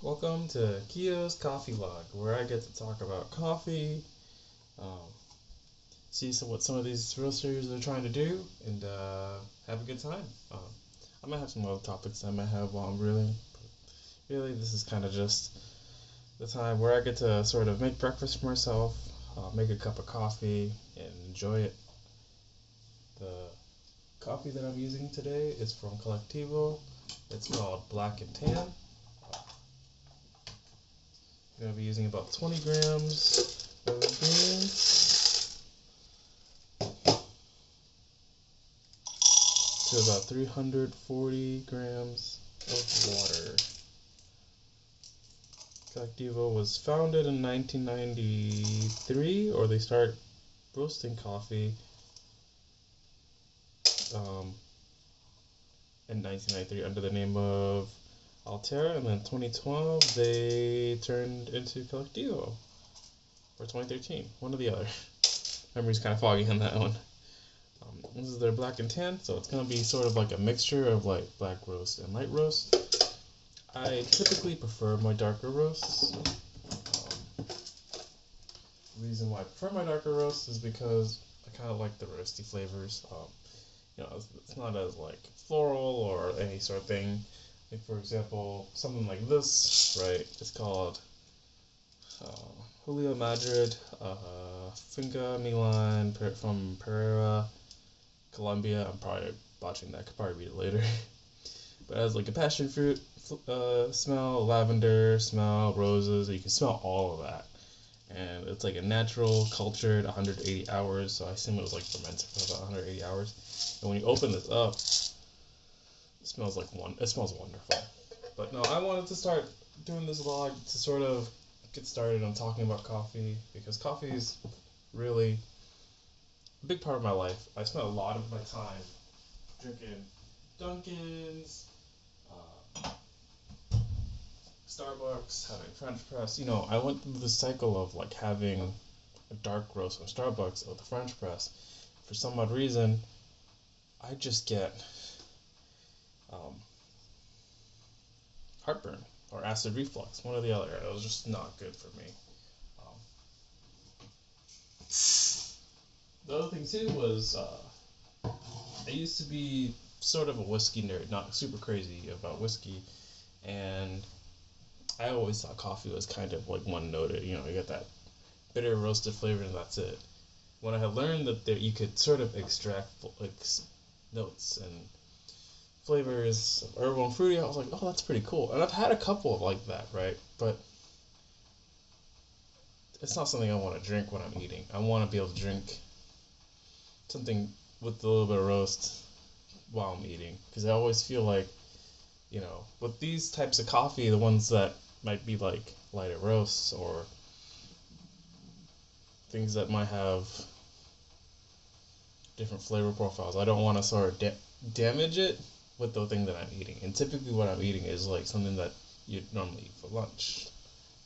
Welcome to Kiyo's Coffee Log, where I get to talk about coffee, um, see what some of these roasters are trying to do, and have a good time. I might have some other topics I might have while I'm brewing. Really, this is kind of just the time where I get to sort of make breakfast for myself, make a cup of coffee, and enjoy it. The coffee that I'm using today is from Collectivo. It's called Black and Tan. I'm going to be using about 20 grams of beans to about 340 grams of water. Collectivo was founded in 1993, or they start roasting coffee in 1993 under the name of Altera, and then 2012 they turned into Collectivo, or 2013, one or the other. Memory's kind of foggy on that one. This is their black and tan, so it's going to be sort of like a mixture of like black roast and light roast. I typically prefer my darker roasts. The reason why I prefer my darker roasts is because I kind of like the roasty flavors. It's not as like floral or any sort of thing. Like for example, something like this, right? It's called Julio Madrid, Finca Milan from Pereira, Colombia. I'm probably botching that. I could probably read it later. But it has like a passion fruit smell, lavender smell, roses. You can smell all of that. And it's like a natural, cultured 180 hours. So I assume it was like fermented for about 180 hours. And when you open this up, it smells wonderful. But no, I wanted to start doing this vlog to sort of get started on talking about coffee, because coffee is really a big part of my life. I spent a lot of my time drinking Dunkin's, Starbucks, having French press. I went through the cycle of like having a dark roast from Starbucks with a French press. For some odd reason, I just get heartburn or acid reflux, one or the other. It was just not good for me. The other thing too was I used to be sort of a whiskey nerd, not super crazy about whiskey, and I always thought coffee was kind of like one-noted. You get that bitter roasted flavor and that's it. When I had learned that you could sort of extract like notes and flavors of herbal and fruity, I was like, oh, that's pretty cool. And I've had a couple of like that, right? But it's not something I want to drink when I'm eating. I want to be able to drink something with a little bit of roast while I'm eating, because I always feel like, with these types of coffee, the ones that might be like lighter roasts or things that might have different flavor profiles, I don't want to sort of damage it with the thing that I'm eating. And typically what I'm eating is like something that you'd normally eat for lunch,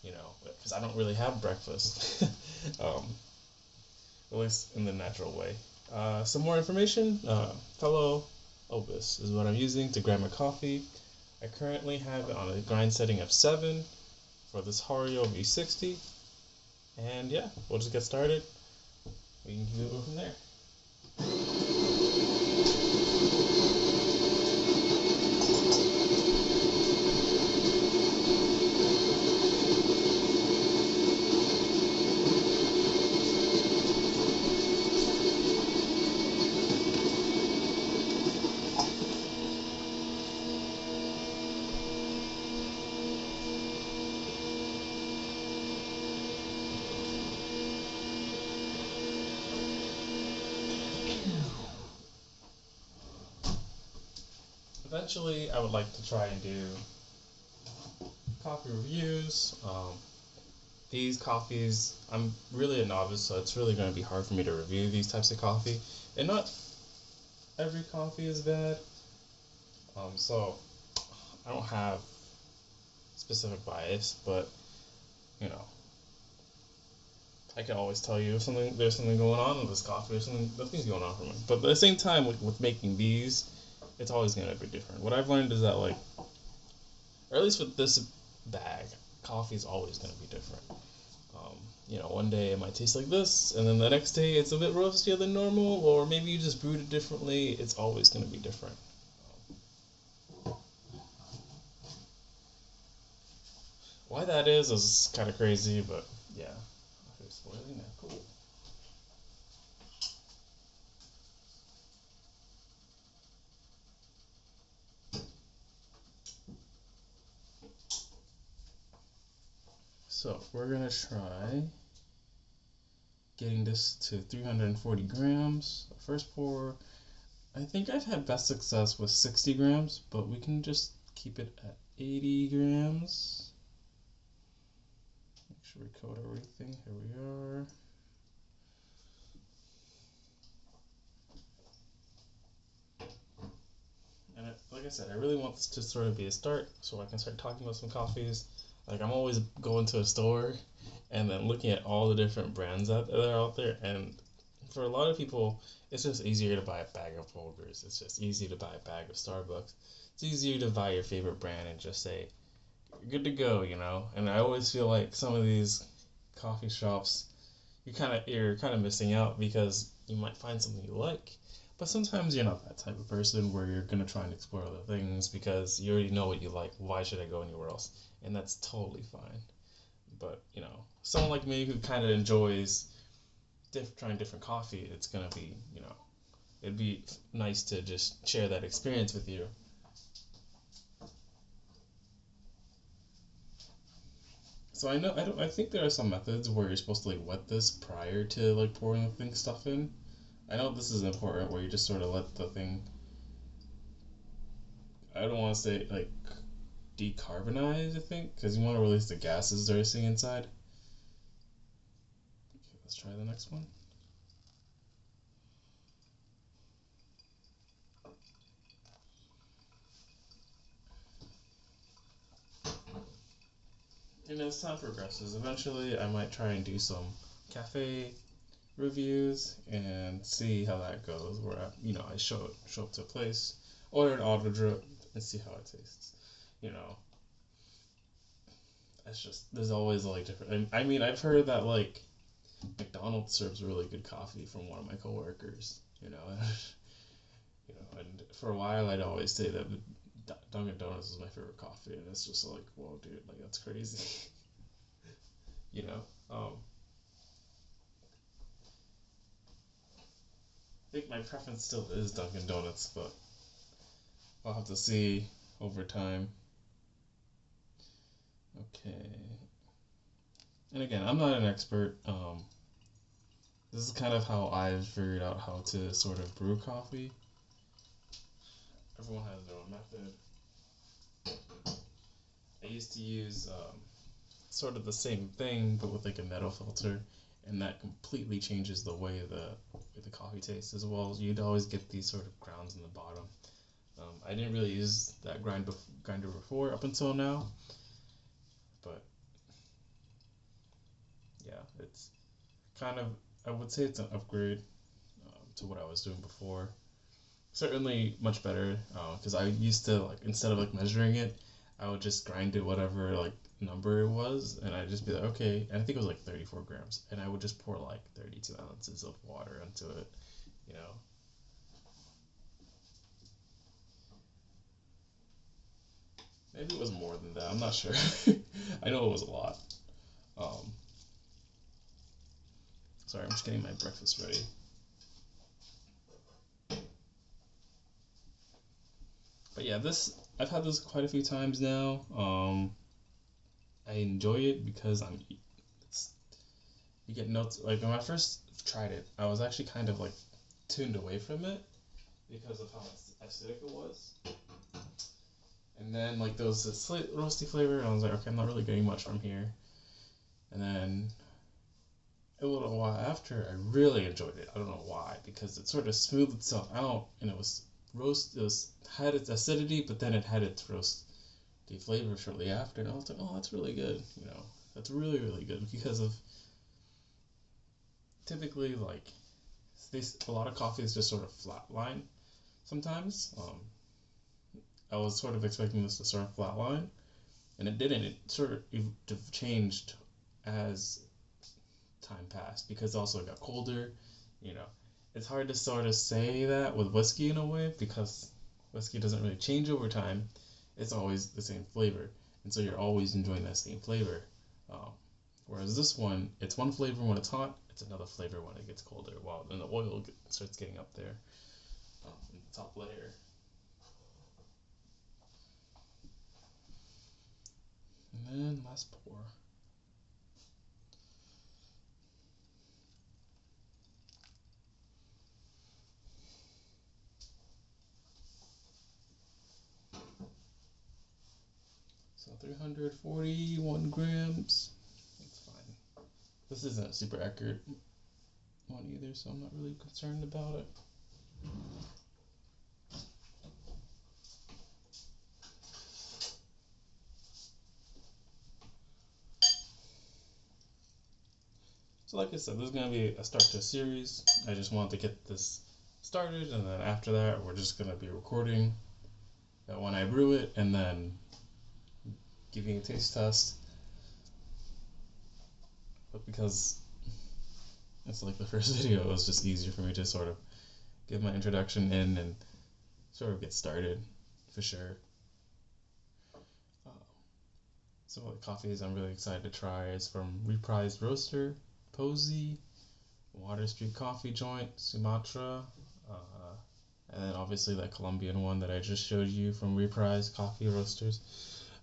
because I don't really have breakfast, at least in the natural way. Some more information. Fellow Opus is what I'm using to grind my coffee. I currently have it on a grind setting of 7 for this Hario V60. And yeah, we'll just get started. We can go from there. Eventually, I would like to try and do coffee reviews. These coffees, I'm really a novice, so it's really going to be hard for me to review these types of coffee. And not every coffee is bad. So I don't have specific bias, but I can always tell you if there's something going on with this coffee, or nothing's going on for me. But at the same time, with making these, it's always going to be different. What I've learned is that, or at least with this bag. Coffee is always going to be different. One day it might taste like this, and then the next day it's a bit roastier than normal, or maybe you just brewed it differently. It's always going to be different. Why that is kind of crazy, but yeah. Okay, spoiling that. Cool. So we're gonna try getting this to 340 grams. First pour. I think I've had best success with 60 grams, but we can just keep it at 80 grams. Make sure we coat everything. Here we are. And like I said, I really want this to sort of be a start so I can start talking about some coffees. Like, I'm always going to a store and then looking at all the different brands that are out there. And for a lot of people, it's just easier to buy a bag of Folgers. It's just easy to buy a bag of Starbucks. It's easier to buy your favorite brand and just say, you're good to go, And I always feel like some of these coffee shops, you're kind of missing out because you might find something you like. But sometimes you're not that type of person where you're going to try and explore other things because you already know what you like. Why should I go anywhere else? And that's totally fine. But, someone like me who kind of enjoys trying different coffee, it's going to be, it'd be nice to just share that experience with you. So I think there are some methods where you're supposed to wet this prior to pouring the stuff in. I know this is important where you just sort of let the thing, I don't want to say decarbonize, I think, because you want to release the gases that are sitting inside. Okay, let's try the next one. And as time progresses, eventually I might try and do some cafe reviews and see how that goes. Where I show up to a place, order an auto drip, and see how it tastes. It's just there's always different. I mean, I've heard that McDonald's serves really good coffee from one of my coworkers. And for a while I'd always say that Dunkin' Donuts is my favorite coffee, and it's just whoa, dude, that's crazy. you know. I think my preference still is Dunkin' Donuts, but I'll have to see over time. Okay. And again, I'm not an expert. This is kind of how I've figured out how to sort of brew coffee. Everyone has their own method. I used to use sort of the same thing, but with a metal filter, and that completely changes the way the coffee tastes as well. You'd always get these sort of grounds in the bottom. I didn't really use that grinder before up until now, but yeah, it's kind of, I would say it's an upgrade to what I was doing before. Certainly much better because I used to instead of measuring it, I would just grind it whatever number it was, and I'd just be like, okay, and I think it was 34 grams, and I would just pour 32 ounces of water into it, Maybe it was more than that. I'm not sure. I know it was a lot. Sorry, I'm just getting my breakfast ready. But yeah, I've had this quite a few times now. I enjoy it because you get notes. When I first tried it, I was actually kind of tuned away from it because of how acidic it was. And then there was this roasty flavor, and I was like, okay, I'm not really getting much from here. And then a little while after, I really enjoyed it. I don't know why, because it sort of smoothed itself out, and it had its acidity, but then it had its roasty flavor shortly after, and I was like, oh, that's really good. That's really, really good because of typically a lot of coffee is just sort of flatline sometimes. I was sort of expecting this to sort of flatline, and it didn't. It sort of changed as time passed because also it got colder. You know, it's hard to sort of say that with whiskey in a way because whiskey doesn't really change over time. It's always the same flavor, and so you're always enjoying that same flavor. Um, Whereas this one, it's one flavor when it's hot, it's another flavor when it gets colder. While then the oil starts getting up there in the top layer. And then last pour. So 341 grams. That's fine. This isn't a super accurate one either, so I'm not really concerned about it. So like I said, this is going to be a start to a series. I just wanted to get this started, and then after that, we're just going to be recording that when I brew it, and then giving a taste test. But because it's like the first video, it was just easier for me to sort of give my introduction in and sort of get started, for sure. Some of the coffees I'm really excited to try is from Reprised Roaster, Posey, Water Street Coffee Joint, Sumatra, and then obviously that Colombian one that I just showed you from Reprised Coffee Roasters.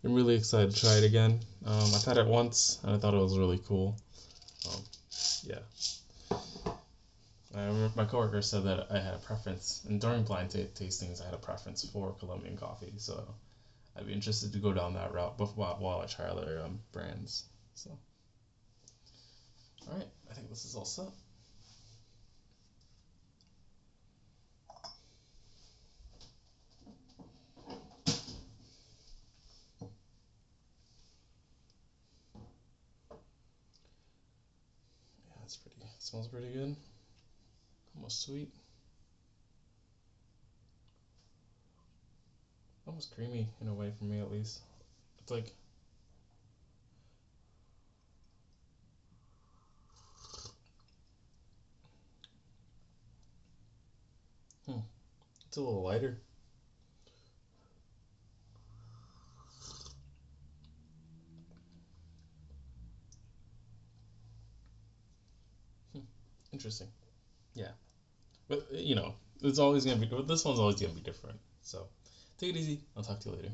I'm really excited to try it again. I've had it once and I thought it was really cool. Yeah. I remember my coworker said that I had a preference, and during blind tastings I had a preference for Colombian coffee, so I'd be interested to go down that route while I try other brands. So, alright, I think this is all set. Yeah, it's pretty, it smells pretty good. Almost sweet. Almost creamy in a way for me at least. It's like it's a little lighter. Interesting. Yeah. But it's always gonna be, this one's always gonna be different. So take it easy. I'll talk to you later.